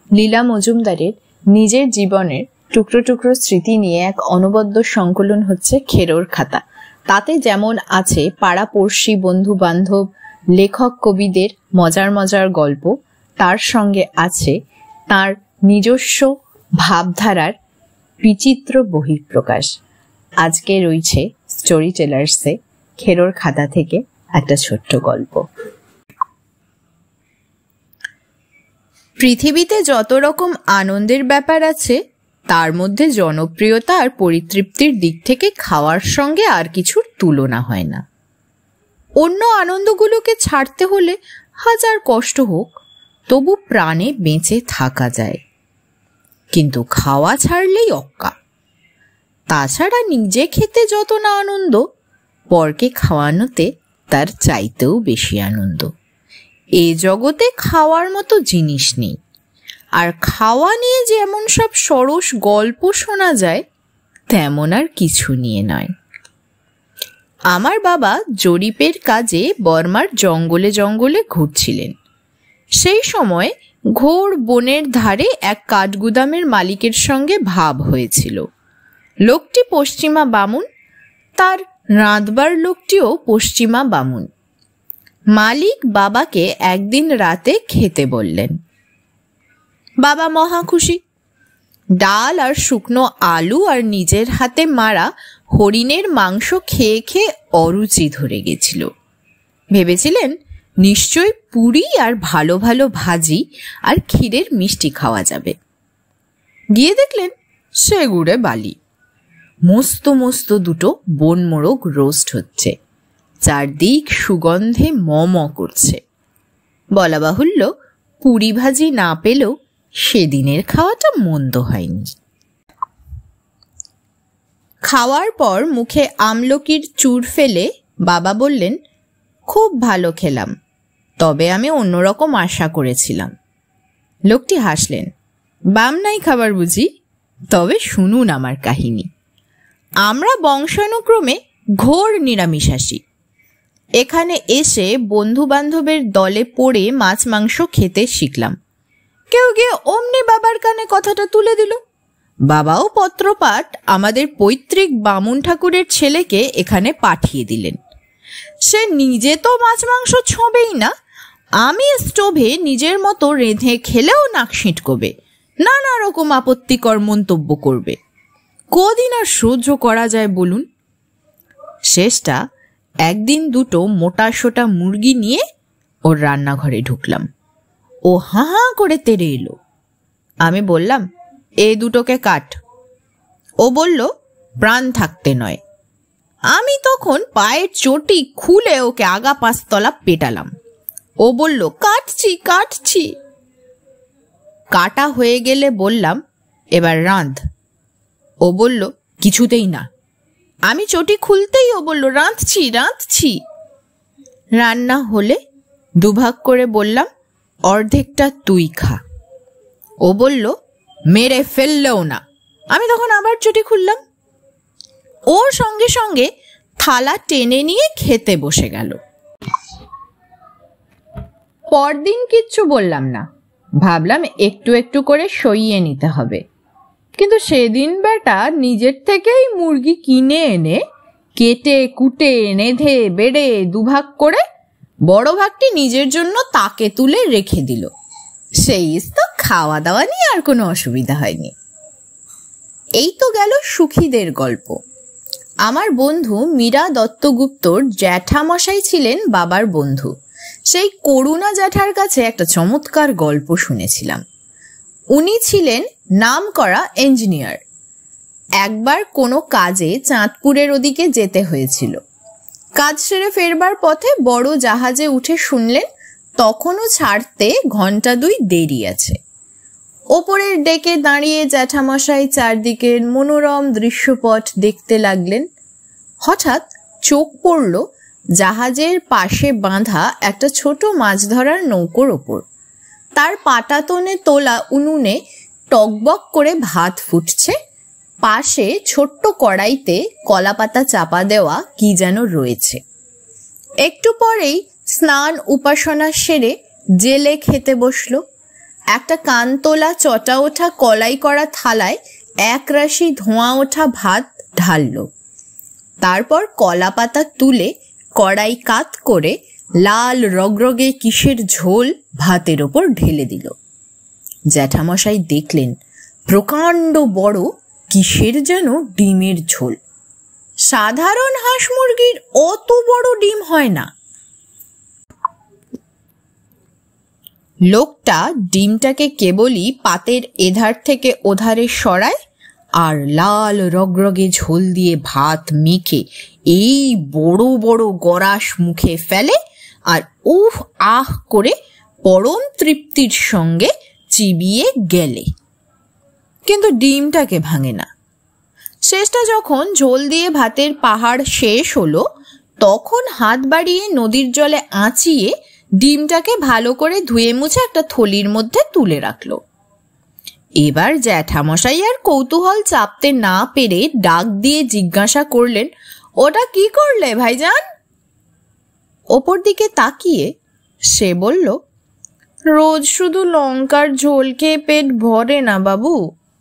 লীলা মজুমদারের নিজের জীবনের টুকরো টুকরো স্মৃতি নিয়ে এক অনবদ্য সংকলন হচ্ছে খেরোর খাতা। তাতে যেমন আছে পাড়া পড়শি, বন্ধু বান্ধব, লেখক কবিদের মজার মজার গল্প, তার সঙ্গে আছে তার নিজস্ব ভাবধারার বিচিত্র বহিঃপ্রকাশ। আজকে রয়েছে স্টোরি টেলার্সে খেরোর খাতা থেকে একটা ছোট্ট গল্প। পৃথিবীতে যত রকম আনন্দের ব্যাপার আছে তার মধ্যে জনপ্রিয়তা আর পরিতৃপ্তির দিক থেকে খাওয়ার সঙ্গে আর কিছুর তুলনা হয় না। অন্য আনন্দগুলোকে ছাড়তে হলে হাজার কষ্ট হোক, তবু প্রাণে বেঁচে থাকা যায়, কিন্তু খাওয়া ছাড়লেই অক্কা। তাছাড়া নিজে খেতে যত না আনন্দ, পরকে খাওয়ানোতে তার চাইতেও বেশি আনন্দ। এ জগতে খাওয়ার মতো জিনিস নেই। আর খাওয়া নিয়ে যেমন সব সরস গল্প শোনা যায়, তেমন আর কিছু নিয়ে নয়। আমার বাবা জরিপের কাজে বর্মার জঙ্গলে জঙ্গলে ঘুরছিলেন। সেই সময় ঘোর বনের ধারে এক কাঠগুদামের মালিকের সঙ্গে ভাব হয়েছিল। লোকটি পশ্চিমা বামুন, তার রাঁধবার লোকটিও পশ্চিমা বামুন। মালিক বাবাকে একদিন রাতে খেতে বললেন। বাবা মহা খুশি। ডাল আর শুকনো আলু আর নিজের হাতে মারা হরিণের মাংস খেয়ে খেয়ে অরুচি ধরে গেছিল। ভেবেছিলেন নিশ্চয় পুরি আর ভালো ভালো ভাজি আর ক্ষীরের মিষ্টি খাওয়া যাবে। গিয়ে দেখলেন সে গুড়ে বালি। মস্ত মস্ত দুটো বন মোরগ রোস্ট হচ্ছে, চারদিক সুগন্ধে ম ম করছে। বলা বাহুল্য, পুরি ভাজি না পেলেও সেদিনের খাওয়াটা মন্দ হয়নি। খাওয়ার পর মুখে আমলকির চূড় ফেলে বাবা বললেন, খুব ভালো খেলাম, তবে আমি অন্যরকম আশা করেছিলাম। লোকটি হাসলেন। বাম নাই খাবার বুঝি? তবে শুনুন আমার কাহিনী। আমরা বংশানুক্রমে ঘোর নিরামিষাশী। এখানে এসে বন্ধু বান্ধবের দলে পড়ে মাছ মাংস খেতে শিখলাম। কেউ গিয়ে অমনি বাবার কানে কথাটা তুলে দিল। বাবাও পত্রপাঠ আমাদের পৈতৃক বামুন ঠাকুরের ছেলেকে এখানে পাঠিয়ে দিলেন। সে নিজে তো মাছ মাংস ছোঁবেই না, আমি স্টোভে নিজের মতো রেঁধে খেলেও নাক সিঁটকবে, নানা রকম আপত্তিকর মন্তব্য করবে। কদিন আর সহ্য করা যায় বলুন? শেষটা একদিন দুটো মোটা সোটা মুরগি নিয়ে ওর রান্নাঘরে ঢুকলাম। ও হাঁ হাঁ করে তেড়ে এলো। আমি বললাম, এ দুটোকে কাট। ও বলল, প্রাণ থাকতে নয়। আমি তখন পায়ের চটি খুলে ওকে আগা পাঁচতলা পেটালাম। ও বলল, কাটছি কাটছি। কাটা হয়ে গেলে বললাম, এবার রাঁধ। ও বলল, কিছুতেই না। আমি চটি খুলতেই ও বলল, রাঁধছি রাঁধছি। রান্না হলে দুভাগ করে বললাম, অর্ধেকটা তুই খা। ও বলল, মেরে ফেললেও না। আমি তখন আবার চটি খুললাম। ওর সঙ্গে সঙ্গে থালা টেনে নিয়ে খেতে বসে গেল। পরদিন কিচ্ছু বললাম না, ভাবলাম একটু একটু করে সইয়ে নিতে হবে। কিন্তু সেদিন বেটা নিজের থেকেই মুরগি কিনে এনে কেটে কুটে নেধে বেড়ে দুভাগ করে বড় ভাগটি নিজের জন্য তাকে তুলে রেখে দিল। সেই তো খাওয়া দাওয়া নিয়ে আর কোনো অসুবিধা হয়নি। এই তো গেল সুখীদের গল্প। আমার বন্ধু মীরা দত্তগুপ্তর জ্যাঠামশাই ছিলেন বাবার বন্ধু। সেই করুণা জ্যাঠার কাছে একটা চমৎকার গল্প শুনেছিলাম। উনি ছিলেন নামকরা ইঞ্জিনিয়ার। একবার কোনো কাজে চাঁদপুরের ওদিকে যেতে হয়েছিল। কাজ সেরে ফেরবার পথে বড় জাহাজে উঠে শুনলেন তখনও ছাড়তে ঘন্টা 2 দেরি আছে। ওপরের ডেকে দাঁড়িয়ে জ্যাঠামশাই চারদিকের মনোরম দৃশ্যপট দেখতে লাগলেন। হঠাৎ চোখ পড়ল জাহাজের পাশে বাঁধা একটা ছোট মাছ ধরার নৌকোর ওপর। তার পাটাতনে তোলা উনুনে টকবক করে ভাত ফুটছে, পাশে ছোট্ট কড়াইতে কলাপাতা চাপা দেওয়া কি যেন রয়েছে। একটু পরেই স্নান উপাসনা সেরে জেলে খেতে বসলো। একটা কানতোলা চটা ওঠা কলাই করা থালায় এক রাশি ধোঁয়া ওঠা ভাত ঢালল। তারপর কলা পাতা তুলে কড়াই কাত করে লাল রগরগে কিসের ঝোল ভাতের ওপর ঢেলে দিল। জ্যাঠামশাই দেখলেন প্রকাণ্ড বড় কিসের যেন ডিমের ঝোল। সাধারণ হাঁস মুরগির অত বড় ডিম হয় না। লোকটা ডিমটাকে কেবলই পাতের এধার থেকে ওধারে সরায় আর লাল রগরগে ঝোল দিয়ে ভাত মেখে এই বড় বড় গরাস মুখে ফেলে আর উফ আহ করে পরম তৃপ্তির সঙ্গে চিবিয়ে গেলে, কিন্তু ডিমটাকে ভাঙে না। শেষটা যখন ঝোল দিয়ে ভাতের পাহাড় শেষ হলো, তখন হাত বাড়িয়ে নদীর জলে আঁচিয়ে ডিমটাকে ভালো করে ধুয়ে মুছে একটা থলির মধ্যে তুলে রাখলো। এবার জ্যাঠামশাই আর কৌতূহল চাপতে না পেরে ডাক দিয়ে জিজ্ঞাসা করলেন, ওটা কি করলে ভাইজান? ওপর দিকে তাকিয়ে সে বলল, রোজ শুধু লঙ্কার ঝোল খেয়ে পেট ভরে না বাবু,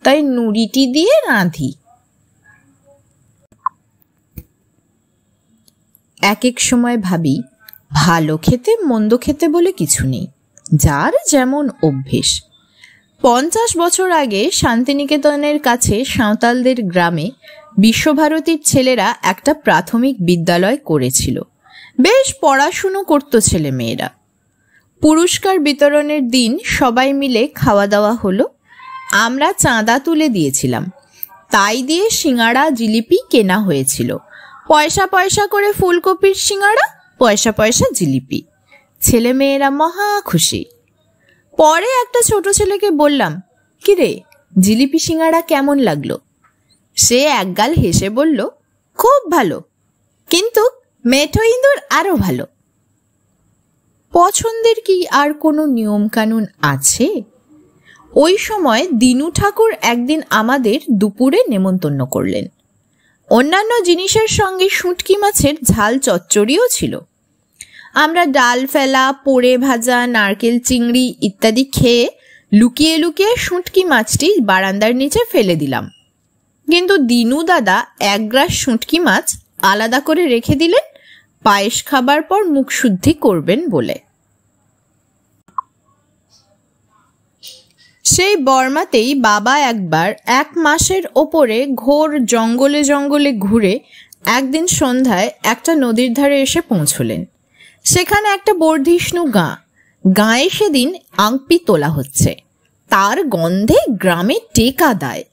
তাই নুড়িটি দিয়ে রাঁধি। এক এক সময় ভাবি, ভালো খেতে মন্দ খেতে বলে কিছু নেই, যার যেমন অভ্যেস। 50 বছর আগে শান্তিনিকেতনের কাছে সাঁওতালদের গ্রামে বিশ্বভারতীর ছেলেরা একটা প্রাথমিক বিদ্যালয় করেছিল। বেশ পড়াশুনো করত ছেলে মেয়েরা। পুরস্কার বিতরণের দিন সবাই মিলে খাওয়া দাওয়া হলো। আমরা চাঁদা তুলে দিয়েছিলাম, তাই দিয়ে সিঙাড়া জিলিপি কেনা হয়েছিল। পয়সা পয়সা করে ফুলকপির সিঙাড়া, পয়সা পয়সা জিলিপি। ছেলে মেয়েরা মহা খুশি। পরে একটা ছোট ছেলেকে বললাম, কিরে জিলিপি সিঙাড়া কেমন লাগলো? সে একগাল হেসে বলল, খুব ভালো, কিন্তু মেঠো ইঁদুর আরো ভালো। পছন্দের কি আর কোনো নিয়ম কানুন আছে? ওই সময় দিনু ঠাকুর একদিন আমাদের দুপুরে নেমন্তন্ন করলেন। অন্যান্য জিনিসের সঙ্গে শুঁটকি মাছের ঝাল চচ্চড়িও ছিল। আমরা ডাল ফেলা, পোড়ে ভাজা, নারকেল চিংড়ি ইত্যাদি খেয়ে লুকিয়ে লুকিয়ে শুঁটকি মাছটি বারান্দার নিচে ফেলে দিলাম। কিন্তু দিনু দাদা এক গ্রাস শুঁটকি মাছ আলাদা করে রেখে দিলেন, পায়েস খাবার পর মুখ শুদ্ধি করবেন বলে। সেই বর্মাতেই বাবা একবার 1 মাসের ওপরে ঘোর জঙ্গলে জঙ্গলে ঘুরে একদিন সন্ধ্যায় একটা নদীর ধারে এসে পৌঁছলেন। সেখানে একটা বর্ধিষ্ণু গাঁয়ে সেদিন আংপি তোলা হচ্ছে। তার গন্ধে গ্রামে টেকা দেয়।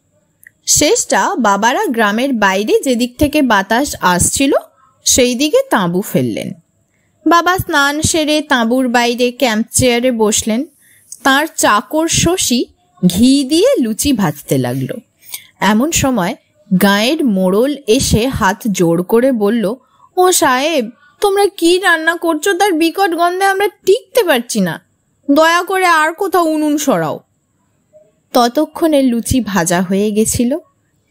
শেষটা বাবারা গ্রামের বাইরে যেদিক থেকে বাতাস আসছিল সেই দিকে তাঁবু ফেললেন। বাবা স্নান সেরে তাঁবুর বাইরে ক্যাম্প চেয়ারে বসলেন। তার চাকর শশী ঘি দিয়ে লুচি ভাজতে লাগলো। এমন সময় গাঁয়ের মোড়ল এসে হাত জোড় করে বলল, ও সাহেব, তোমরা কি রান্না করছো তার বিকট গন্ধে আমরা টিকতে পারছি না, দয়া করে আর কোথাও উনুন সরাও। ততক্ষণে লুচি ভাজা হয়ে গেছিল,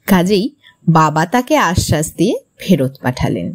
কাজেই বাবা তাকে আশ্বাস দিয়ে ফেরত পাঠালেন।